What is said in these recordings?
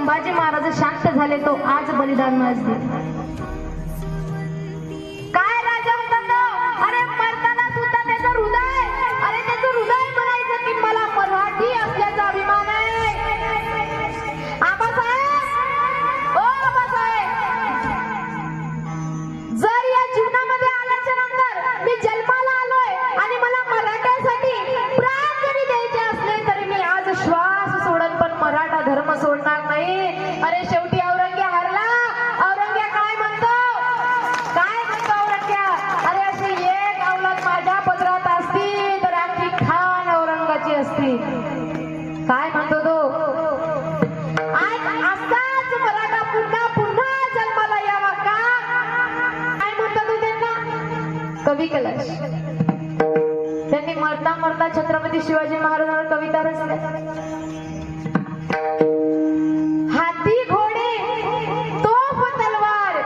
संभाजी महाराज शांत झाले तो आज बलिदान नसते। काय राजा होता तो? अरे मरताना सुद्धा त्याचं हृदय, अरे त्याचं हृदय म्हणायचं की मला मराठी असल्याचा अभिमान आहे। आबासाहेब, ओ आबासाहेब, जर या जीवनामध्ये आल्याच्या नंतर मी जन्माला आलोय आणि मला मराठ्यासाठी प्राण जरी द्यायचे असले तरी मी आज श्वास सोडन पण मराठा धर्म सोडणार नाही। अरे शेवटी औरंग्या हरला। औरंग्या काय म्हणतो? काय म्हणतो औरंग्या? अरे अशी एक अवलाद माझ्या पदरात असती तर अख्खी खान औरंगाची असती। काय म्हणतो तो? आज असाच मराठा पुन्हा पुन्हा जन्माला यावा का? काय म्हणतो तू त्यांना? कवी कैलाश त्यांनी मरता मरता छत्रपती शिवाजी महाराजांवर कविता रचल्या। हाथी घोड़े तोप तलवार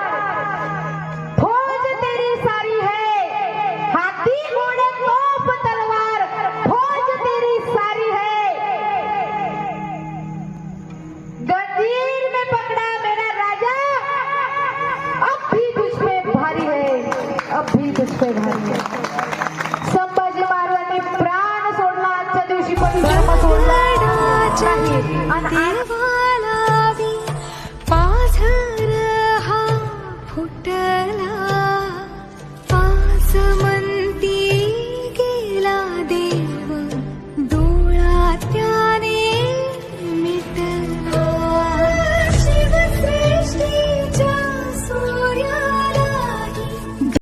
फौज तेरी सारी है। हाथी घोड़े तोप तलवार फौज तेरी सारी है। गंजीर में पकड़ा मेरा राजा अब भी तुझ पे भारी है, अब भी तुझ पे भारी है। संभाजी महाराजांनी प्राण सोडला आजच्या दिवशी, पण धर्म सोडला नाही। आणि